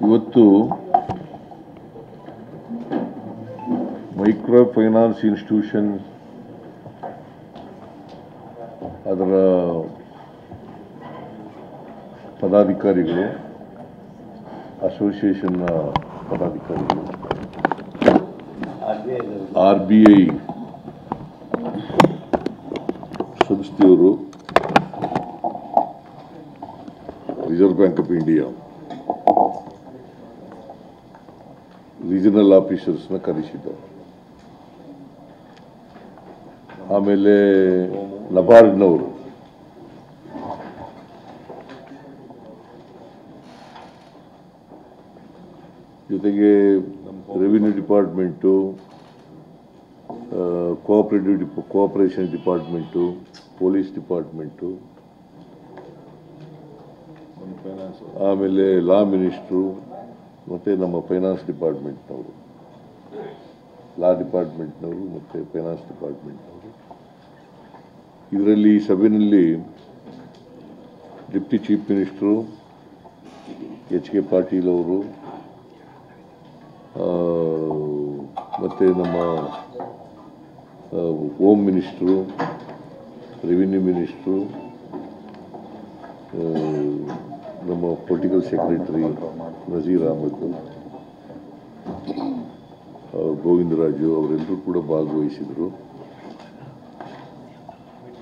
ಇವತ್ತು micro finance institution ಅದರ ಪದಾಧಿಕಾರಿಗಳು, ಅಸೋಸಿಯೇಷನ್ನ ಪದಾಧಿಕಾರಿಗಳು, RBI ಸಂಸ್ಥೆಯವರು, reserve bank of India regional ಆಫೀಸರ್ಸ್ನ ಕರೆಸಿದ್ದಾರೆ. ಆಮೇಲೆ ನಬಾರ್ಡ್ನವರು, ಜೊತೆಗೆ revenue department, cooperation department, police department, ಆಮೇಲೆ ಲಾ ಮಿನಿಸ್ಟ್ರು ಮತ್ತು ನಮ್ಮ ಫೈನಾನ್ಸ್ ಡಿಪಾರ್ಟ್ಮೆಂಟ್ನವರು, ಲಾ ಡಿಪಾರ್ಟ್ಮೆಂಟ್ನವರು ಮತ್ತು ಫೈನಾನ್ಸ್ ಡಿಪಾರ್ಟ್ಮೆಂಟ್ನವರು. ಇದರಲ್ಲಿ ಈ ಸಭೆಯಲ್ಲಿ deputy chief minister HK Patil ಅವರು, ಮತ್ತು ನಮ್ಮ ಹೋಮ್ ಮಿನಿಸ್ಟ್ರು, ರೆವಿನ್ಯೂ ಮಿನಿಸ್ಟ್ರು, ನಮ್ಮ ಪೊಲಿಟಿಕಲ್ ಸೆಕ್ರೆಟರಿ ನಜೀರ್ ಅಹಮದ್, ಗೋವಿಂದರಾಜು ಅವರೆಲ್ಲರೂ ಕೂಡ ಭಾಗವಹಿಸಿದರು.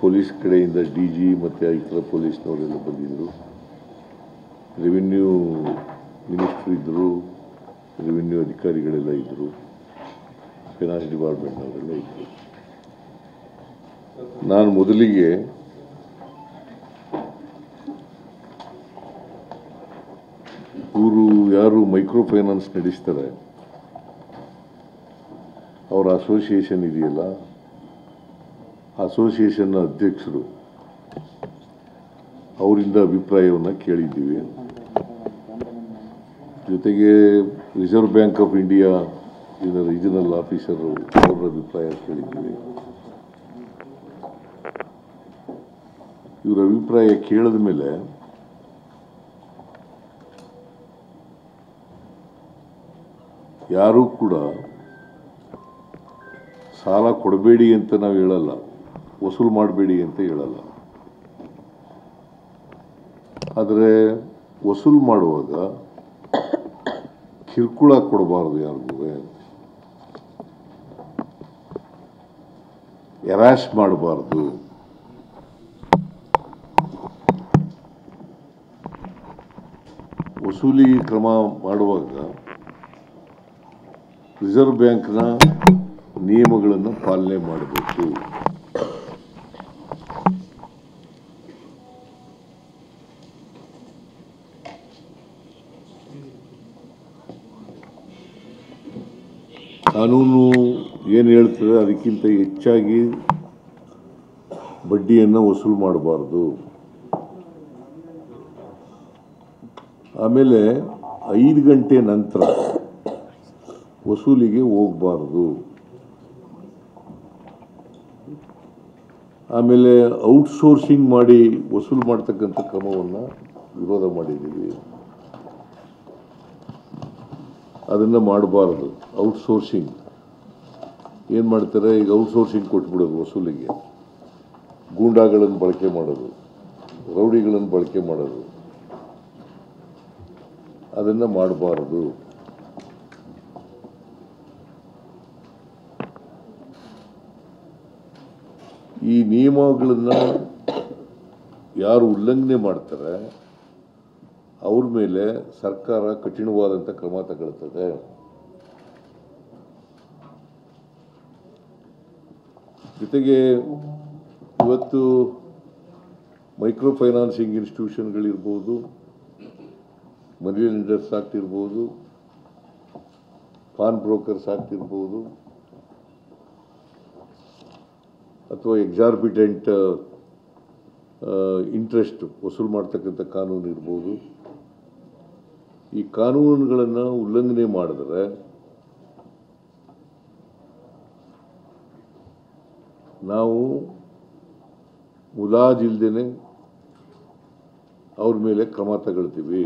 ಪೊಲೀಸ್ ಕಡೆಯಿಂದ DG ಮತ್ತು ಇತರ ಪೊಲೀಸ್ನವರೆಲ್ಲ ಬಂದಿದ್ದರು. ರೆವಿನ್ಯೂ ಮಿನಿಸ್ಟ್ರು ಇದ್ದರು, ರೆವಿನ್ಯೂ ಅಧಿಕಾರಿಗಳೆಲ್ಲ ಇದ್ದರು, ಫೈನಾನ್ಸ್ ಡಿಪಾರ್ಟ್ಮೆಂಟ್ನವರೆಲ್ಲ ಇದ್ದರು. ನಾನು ಮೊದಲಿಗೆ ಇವರು ಯಾರು ಮೈಕ್ರೋ ಫೈನಾನ್ಸ್ ನಡೆಸ್ತಾರೆ ಅವರ ಅಸೋಸಿಯೇಷನ್ ಇದೆಯಲ್ಲ, ಅಸೋಸಿಯೇಷನ್ನ ಅಧ್ಯಕ್ಷರು ಅವರಿಂದ ಅಭಿಪ್ರಾಯವನ್ನು ಕೇಳಿದ್ದೀವಿ. ಜೊತೆಗೆ reserve bank of India regional officer ಅವರ ಅಭಿಪ್ರಾಯ ಕೇಳಿದ್ದೀವಿ. ಇವರ ಅಭಿಪ್ರಾಯ ಕೇಳಿದ ಮೇಲೆ ಯಾರೂ ಕೂಡ ಸಾಲ ಕೊಡಬೇಡಿ ಅಂತ ನಾವು ಹೇಳಲ್ಲ, ವಸೂಲು ಮಾಡಬೇಡಿ ಅಂತ ಹೇಳಲ್ಲ. ಆದರೆ ವಸೂಲು ಮಾಡುವಾಗ ಕಿರುಕುಳ ಕೊಡಬಾರ್ದು, ಯಾರಿಗೂ ಎರಾಶ್ ಮಾಡಬಾರ್ದು. ವಸೂಲಿ ಕ್ರಮ ಮಾಡುವಾಗ ರಿಸರ್ವ್ ಬ್ಯಾಂಕ್ನ ನಿಯಮಗಳನ್ನು ಪಾಲನೆ ಮಾಡಬೇಕು. ಕಾನೂನು ಏನು ಹೇಳ್ತದೆ ಅದಕ್ಕಿಂತ ಹೆಚ್ಚಾಗಿ ಬಡ್ಡಿಯನ್ನು ವಸೂಲು ಮಾಡಬಾರ್ದು. ಆಮೇಲೆ 5 ಗಂಟೆ ನಂತರ ವಸೂಲಿಗೆ ಹೋಗಬಾರ್ದು. ಆಮೇಲೆ ಔಟ್ಸೋರ್ಸಿಂಗ್ ಮಾಡಿ ವಸೂಲು ಮಾಡ್ತಕ್ಕಂಥ ಕ್ರಮವನ್ನು ವಿರೋಧ ಮಾಡಿದ್ದೀವಿ. ಅದನ್ನು ಮಾಡಬಾರ್ದು. ಔಟ್ಸೋರ್ಸಿಂಗ್ ಏನು ಮಾಡ್ತಾರೆ, ಈಗ ಔಟ್ಸೋರ್ಸಿಂಗ್ ಕೊಟ್ಬಿಡೋದು ವಸೂಲಿಗೆ, ಗೂಂಡಾಗಳನ್ನು ಬಳಕೆ ಮಾಡೋದು, ರೌಡಿಗಳನ್ನು ಬಳಕೆ ಮಾಡೋದು, ಅದನ್ನು ಮಾಡಬಾರ್ದು. ಈ ನಿಯಮಗಳನ್ನು ಯಾರು ಉಲ್ಲಂಘನೆ ಮಾಡ್ತಾರೆ ಅವ್ರ ಮೇಲೆ ಸರ್ಕಾರ ಕಠಿಣವಾದಂಥ ಕ್ರಮ ತಗೊಳ್ತದೆ. ಜೊತೆಗೆ ಇವತ್ತು ಮೈಕ್ರೋ ಫೈನಾನ್ಸಿಂಗ್ ಇನ್ಸ್ಟಿಟ್ಯೂಷನ್ಗಳಿರ್ಬೋದು, ಮನಿ ಲೆಂಡರ್ಸ್ ಆಗ್ತಿರ್ಬೋದು, ಪಾನ್ ಬ್ರೋಕರ್ಸ್ ಆಗ್ತಿರ್ಬೋದು, ಅಥವಾ ಎಕ್ಸಾರ್ಬಿಟೆಂಟ್ ಇಂಟ್ರೆಸ್ಟ್ ವಸೂಲು ಮಾಡ್ತಕ್ಕಂಥ ಕಾನೂನು ಇರ್ಬೋದು. ಈ ಕಾನೂನುಗಳನ್ನು ಉಲ್ಲಂಘನೆ ಮಾಡಿದ್ರೆ ನಾವು ಮುಲಾಜಿಲ್ದೇನೆ ಅವ್ರ ಮೇಲೆ ಕ್ರಮ ತಗೊಳ್ತೀವಿ.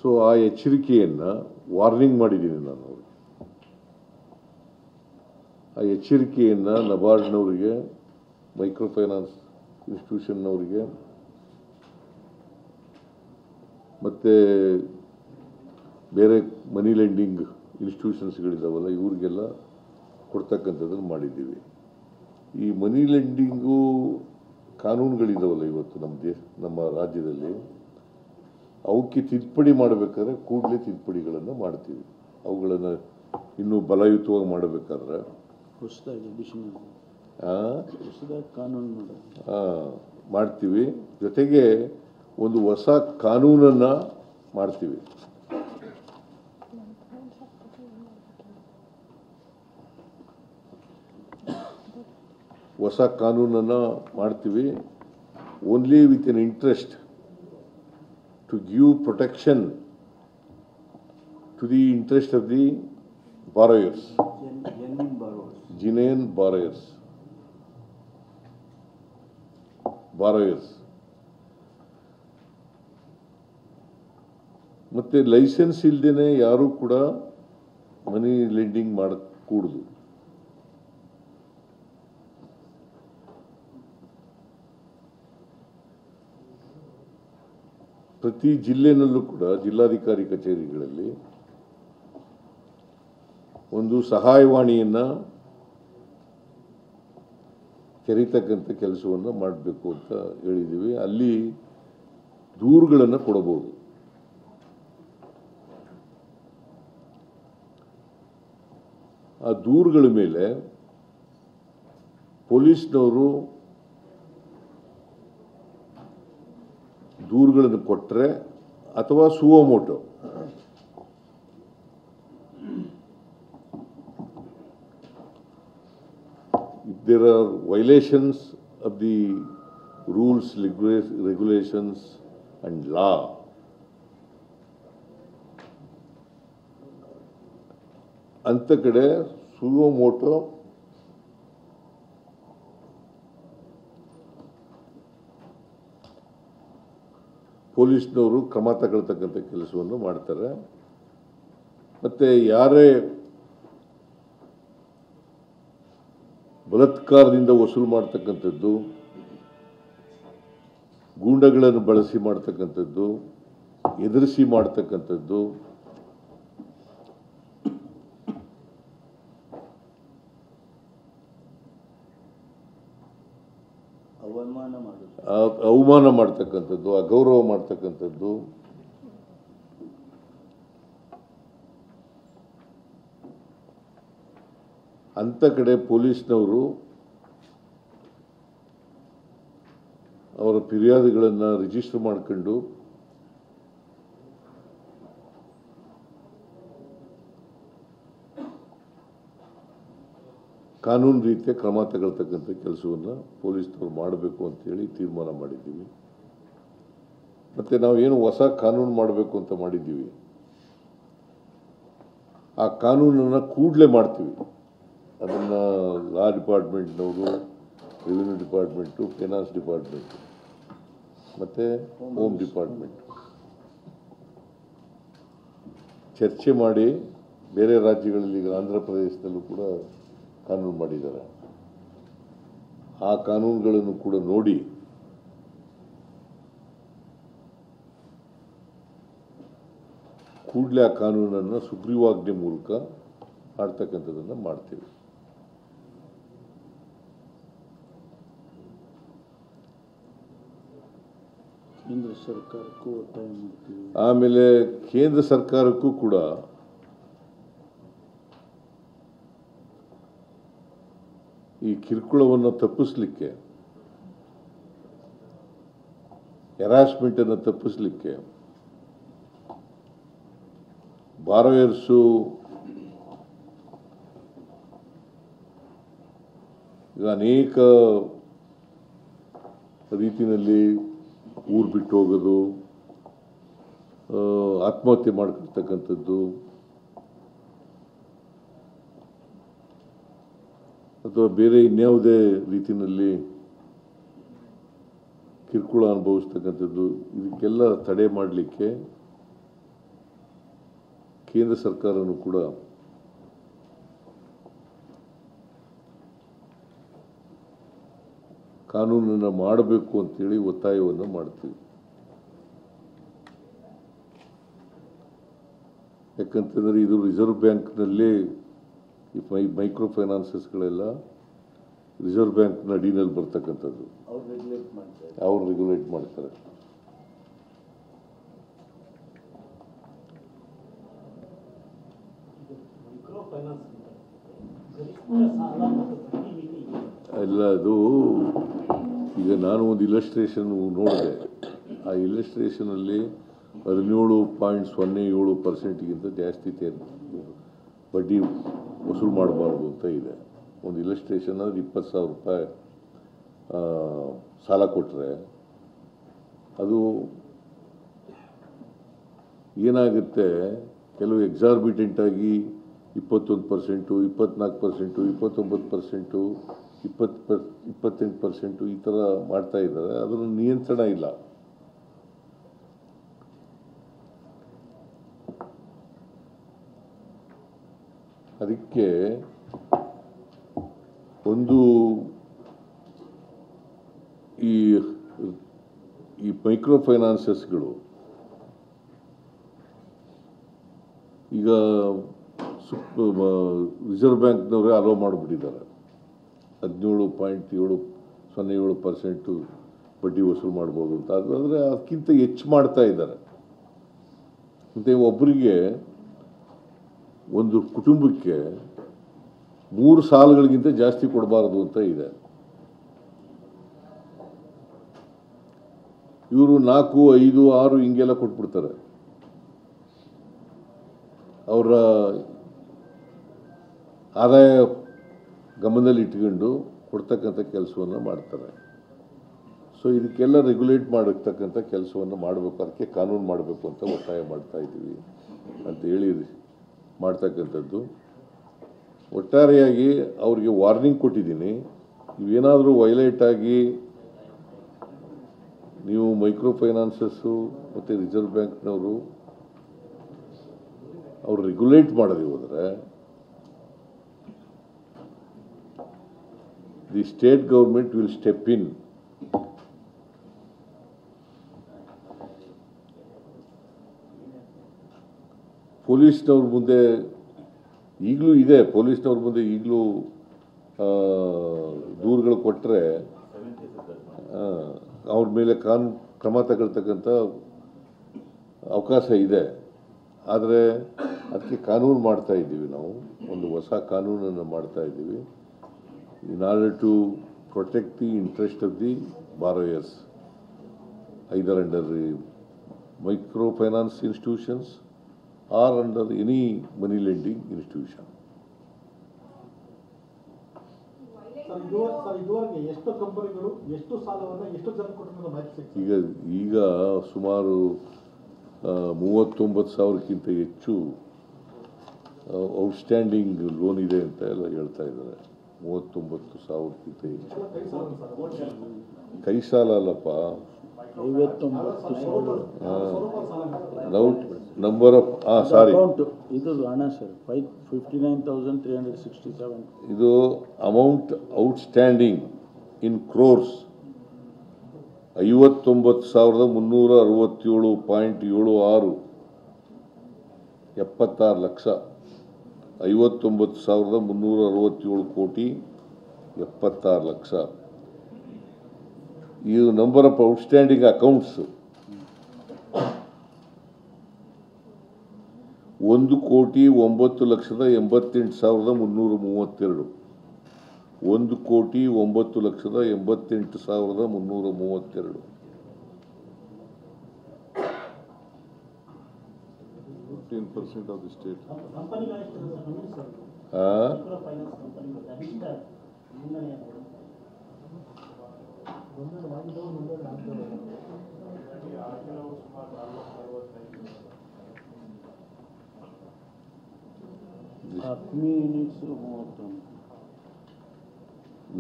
ಸೊ ಆ ಎಚ್ಚರಿಕೆಯನ್ನು ವಾರ್ನಿಂಗ್ ಮಾಡಿದ್ದೀನಿ ನಾನು ಅವ್ರಿಗೆ. ಆ ಎಚ್ಚರಿಕೆಯನ್ನು ನಬಾರ್ಡ್ನವರಿಗೆ, ಮೈಕ್ರೋ ಫೈನಾನ್ಸ್ ಇನ್ಸ್ಟಿಟ್ಯೂಷನ್ನವರಿಗೆ ಮತ್ತು ಬೇರೆ ಮನಿ ಲೆಂಡಿಂಗ್ ಇನ್ಸ್ಟಿಟ್ಯೂಷನ್ಸ್ಗಳಿದ್ದಾವಲ್ಲ ಇವ್ರಿಗೆಲ್ಲ ಕೊಡ್ತಕ್ಕಂಥದ್ದನ್ನು ಮಾಡಿದ್ದೀವಿ. ಈ ಮನಿ ಲೆಂಡಿಂಗು ಕಾನೂನುಗಳಿದ್ದಾವಲ್ಲ ಇವತ್ತು ನಮ್ಮ ರಾಜ್ಯದಲ್ಲಿ, ಅವಕ್ಕೆ ತಿದ್ದುಪಡಿ ಮಾಡಬೇಕಾದ್ರೆ ಕೂಡಲೇ ತಿದ್ದುಪಡಿಗಳನ್ನು ಮಾಡ್ತೀವಿ. ಅವುಗಳನ್ನು ಇನ್ನೂ ಬಲಯುತವಾಗಿ ಮಾಡಬೇಕಾದ್ರೆ ಕಾನೂನು ಮಾಡ್ತೀವಿ. ಜೊತೆಗೆ ಒಂದು ಹೊಸ ಕಾನೂನನ್ನು ಮಾಡ್ತೀವಿ. ಹೊಸ ಕಾನೂನನ್ನು ಮಾಡ್ತೀವಿ. Only with an interest to give protection to the interest of the borrowers, genuine borrowers. ಮತ್ತು ಲೈಸೆನ್ಸ್ ಇಲ್ಲದೇನೆ ಯಾರೂ ಕೂಡ ಮನಿ ಲೆಂಡಿಂಗ್ ಮಾಡಕೂಡದು. ಪ್ರತಿ ಜಿಲ್ಲೆನಲ್ಲೂ ಕೂಡ ಜಿಲ್ಲಾಧಿಕಾರಿ ಕಚೇರಿಗಳಲ್ಲಿ ಒಂದು ಸಹಾಯವಾಣಿಯನ್ನು ತೆರೀತಕ್ಕಂಥ ಕೆಲಸವನ್ನು ಮಾಡಬೇಕು ಅಂತ ಹೇಳಿದ್ದೀವಿ. ಅಲ್ಲಿ ದೂರುಗಳನ್ನು ಕೊಡಬಹುದು. ಆ ದೂರುಗಳ ಮೇಲೆ ಪೊಲೀಸ್ನವರು ದೂರುಗಳನ್ನು ಕೊಟ್ಟರೆ ಅಥವಾ suo motu if there are violations of the rules, regulations and law, ಅಂತ ಕಡೆ ಸುವೋಮೋಟೋ ಪೊಲೀಸ್ನವರು ಕ್ರಮ ತಗೊಳ್ತಕ್ಕಂಥ ಕೆಲಸವನ್ನು ಮಾಡ್ತಾರೆ. ಮತ್ತು ಯಾರೇ ಬಲಾತ್ಕಾರದಿಂದ ವಸೂಲು ಮಾಡ್ತಕ್ಕಂಥದ್ದು, ಗೂಂಡಗಳನ್ನು ಬಳಸಿ ಮಾಡ್ತಕ್ಕಂಥದ್ದು, ಎದುರಿಸಿ ಮಾಡ್ತಕ್ಕಂಥದ್ದು, ಅವಮಾನ ಮಾಡ್ತಕ್ಕಂಥದ್ದು, ಅಗೌರವ ಮಾಡ್ತಕ್ಕಂಥದ್ದು, ಅಂಥ ಕಡೆ ಪೊಲೀಸ್ನವರು ಅವರ ಫಿರ್ಯಾದುಗಳನ್ನು ರಿಜಿಸ್ಟರ್ ಮಾಡಿಕೊಂಡು ಕಾನೂನು ರೀತಿಯ ಕ್ರಮ ತಗೊಳ್ತಕ್ಕಂಥ ಕೆಲಸವನ್ನು ಪೊಲೀಸ್ನವರು ಮಾಡಬೇಕು ಅಂತೇಳಿ ತೀರ್ಮಾನ ಮಾಡಿದ್ದೀವಿ. ಮತ್ತು ನಾವೇನು ಹೊಸ ಕಾನೂನು ಮಾಡಬೇಕು ಅಂತ ಮಾಡಿದ್ದೀವಿ, ಆ ಕಾನೂನನ್ನು ಕೂಡಲೇ ಮಾಡ್ತೀವಿ. ಅದನ್ನು ಲಾ ಡಿಪಾರ್ಟ್ಮೆಂಟ್ನವರು, ರೆವಿನ್ಯೂ ಡಿಪಾರ್ಟ್ಮೆಂಟು, ಫೈನಾನ್ಸ್ ಡಿಪಾರ್ಟ್ಮೆಂಟು ಮತ್ತು ಹೋಮ್ ಡಿಪಾರ್ಟ್ಮೆಂಟ್ ಚರ್ಚೆ ಮಾಡಿ, ಬೇರೆ ರಾಜ್ಯಗಳಲ್ಲಿ ಈಗ ಆಂಧ್ರ ಪ್ರದೇಶದಲ್ಲೂ ಕೂಡ ಕಾನೂನು ಮಾಡಿದ್ದಾರೆ. ಆ ಕಾನೂನುಗಳನ್ನು ಕೂಡ ನೋಡಿ ಕೂಡಲೇ ಆ ಕಾನೂನನ್ನು ಸುಗ್ರೀವಾಜ್ಞೆ ಮೂಲಕ ಮಾಡ್ತಕ್ಕಂಥದ್ದನ್ನು ಮಾಡ್ತೀವಿ. ಕೇಂದ್ರ ಸರ್ಕಾರಕ್ಕೂ ಒತ್ತಾಯ ಮಾಡ್ತೀವಿ. ಆಮೇಲೆ ಕೇಂದ್ರ ಸರ್ಕಾರಕ್ಕೂ ಕೂಡ ಈ ಕಿರುಕುಳವನ್ನು ತಪ್ಪಿಸಲಿಕ್ಕೆ, ಹೆರಾಸ್ಮೆಂಟನ್ನು ತಪ್ಪಿಸಲಿಕ್ಕೆ, ಬಾರೋಯರ್ಸು ಈಗ ಅನೇಕ ರೀತಿಯಲ್ಲಿ ಊರು ಬಿಟ್ಟು ಹೋಗೋದು, ಆತ್ಮಹತ್ಯೆ ಮಾಡ್ಕೊಳ್ತಕ್ಕಂಥದ್ದು, ಅಥವಾ ಬೇರೆ ಇನ್ಯಾವುದೇ ರೀತಿಯಲ್ಲಿ ಕಿರುಕುಳ ಅನುಭವಿಸ್ತಕ್ಕಂಥದ್ದು, ಇದಕ್ಕೆಲ್ಲ ತಡೆ ಮಾಡಲಿಕ್ಕೆ ಕೇಂದ್ರ ಸರ್ಕಾರನೂ ಕೂಡ ಕಾನೂನನ್ನು ಮಾಡಬೇಕು ಅಂತೇಳಿ ಒತ್ತಾಯವನ್ನು ಮಾಡ್ತೀವಿ. ಯಾಕಂತಂದರೆ ಇದು ರಿಸರ್ವ್ ಬ್ಯಾಂಕ್ನಲ್ಲೇ ಮೈಕ್ರೋ ಫೈನಾನ್ಸಸ್ಗಳೆಲ್ಲ ರಿಸರ್ವ್ ಬ್ಯಾಂಕ್ನ ಅಡಿನಲ್ಲಿ ಬರ್ತಕ್ಕಂಥದ್ದು. ಅವ್ರು ರೆಗ್ಯುಲೇಟ್ ಮಾಡ್ತಾರೆ. ಅಲ್ಲ, ಅದು ಈಗ ನಾನು ಒಂದು ಇಲಸ್ಟ್ರೇಷನ್ ನೋಡಿದೆ. ಆ ಇಲಸ್ಟ್ರೇಷನಲ್ಲಿ 17.07% ಜಾಸ್ತಿ ಬಡ್ಡಿ ವಸೂಲು ಮಾಡಬಾರ್ದು ಅಂತ ಇದೆ. ಒಂದು ಇಲಸ್ಟ್ರೇಷನ್ ಅಂದರೆ 20,000 ರೂಪಾಯಿ ಸಾಲ ಕೊಟ್ಟರೆ ಅದು ಏನಾಗುತ್ತೆ, ಕೆಲವು ಎಕ್ಸಾರ್ಬಿಟೆಂಟಾಗಿ 21%, 24%, 29%, 28% ಈ ಥರ ಮಾಡ್ತಾ ಇದ್ದಾರೆ. ಅದರ ನಿಯಂತ್ರಣ ಇಲ್ಲ. ಅದಕ್ಕೆ ಒಂದು ಈ ಮೈಕ್ರೋ ಫೈನಾನ್ಸಸ್ಗಳು ಈಗ ರಿಸರ್ವ್ ಬ್ಯಾಂಕ್ನವರೇ ಅಲೋ ಮಾಡಿಬಿಟ್ಟಿದ್ದಾರೆ. 17.07% ಬಡ್ಡಿ ವಸೂಲು ಮಾಡ್ಬೋದು ಅಂತ. ಆದರೆ ಅದಕ್ಕಿಂತ ಹೆಚ್ಚು ಮಾಡ್ತಾ ಇದ್ದಾರೆ. ಮತ್ತು ಒಬ್ಬರಿಗೆ, ಒಂದು ಕುಟುಂಬಕ್ಕೆ 3 ಸಾಲಗಳಿಗಿಂತ ಜಾಸ್ತಿ ಕೊಡಬಾರದು ಅಂತ ಇದೆ. ಇವರು 4, 5, 6 ಹಿಂಗೆಲ್ಲ ಕೊಟ್ಬಿಡ್ತಾರೆ. ಅವರ ಆದಾಯ ಗಮನದಲ್ಲಿ ಇಟ್ಕೊಂಡು ಕೊಡ್ತಕ್ಕಂಥ ಕೆಲಸವನ್ನು ಮಾಡ್ತಾರೆ. ಸೊ ಇದಕ್ಕೆಲ್ಲ ರೆಗ್ಯುಲೇಟ್ ಮಾಡತಕ್ಕಂಥ ಕೆಲಸವನ್ನು ಮಾಡಬೇಕು. ಅದಕ್ಕೆ ಕಾನೂನು ಮಾಡಬೇಕು ಅಂತ ಒತ್ತಾಯ ಮಾಡ್ತಾ ಇದ್ದೀವಿ ಅಂತ ಹೇಳಿ ಮಾಡ್ತಕ್ಕಂಥದ್ದು. ಒಟ್ಟಾರೆಯಾಗಿ ಅವ್ರಿಗೆ ವಾರ್ನಿಂಗ್ ಕೊಟ್ಟಿದ್ದೀನಿ. ಇವೇನಾದರೂ ವೈಲೇಟ್ ಆಗಿ ನೀವು ಮೈಕ್ರೋ ಫೈನಾನ್ಸಸ್ಸು ಮತ್ತು ರಿಸರ್ವ್ ಬ್ಯಾಂಕ್ನವರು ಅವರು ರೆಗ್ಯುಲೇಟ್ ಮಾಡದೆ ಹೋದರೆ the state government will step in. ಪೊಲೀಸ್ನವ್ರ ಮುಂದೆ ಈಗಲೂ ಇದೆ, ಪೊಲೀಸ್ನವ್ರ ಮುಂದೆ ಈಗಲೂ ದೂರುಗಳು ಕೊಟ್ಟರೆ ಅವ್ರ ಮೇಲೆ ಕ್ರಮ ತಗೊಳ್ತಕ್ಕಂಥ ಅವಕಾಶ ಇದೆ. ಆದರೆ ಅದಕ್ಕೆ ಕಾನೂನು ಮಾಡ್ತಾ ಇದ್ದೀವಿ. ನಾವು ಒಂದು ಹೊಸ ಕಾನೂನನ್ನು ಮಾಡ್ತಾ ಇದ್ದೀವಿ. In order to protect the interest of the borrowers, either under micro finance institutions or under any money lending institution. ಈಗ ಸುಮಾರು 39,000ಕ್ಕಿಂತ ಹೆಚ್ಚು ಔಟ್ಸ್ಟ್ಯಾಂಡಿಂಗ್ ಲೋನ್ ಇದೆ ಅಂತ ಎಲ್ಲ ಹೇಳ್ತಾ ಇದ್ದಾರೆ. 39,000ಕ್ಕಿಂತ ಹೆಚ್ಚು ಕೈ ಸಾಲ ಅಲ್ಲಪ್ಪ, 59,000 ನಂಬರ್ ಆಫ್ ಸಾರಿ, ಇದು ಹಣ ಸರ್ 59,367. ಇದು ಅಮೌಂಟ್ ಔಟ್ಸ್ಟ್ಯಾಂಡಿಂಗ್ ಇನ್ ಕ್ರೋರ್ಸ್ 59,367.76, 76 ಲಕ್ಷ. 59,367 ಕೋಟಿ 76 ಲಕ್ಷ. ಇದು number of outstanding accounts 1,09,88,332. 1,09,88,332. 15% of the state.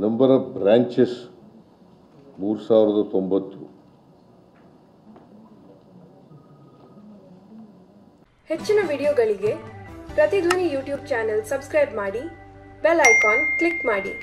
Number of branches 3,090. ಹೆಚ್ಚಿನ ವಿಡಿಯೋಗಳಿಗೆ ಪ್ರತಿಧ್ವನಿ ಯೂಟ್ಯೂಬ್ ಚಾನೆಲ್ ಸಬ್ಸ್ಕ್ರೈಬ್ ಮಾಡಿ, ಬೆಲ್ ಐಕಾನ್ ಕ್ಲಿಕ್ ಮಾಡಿ.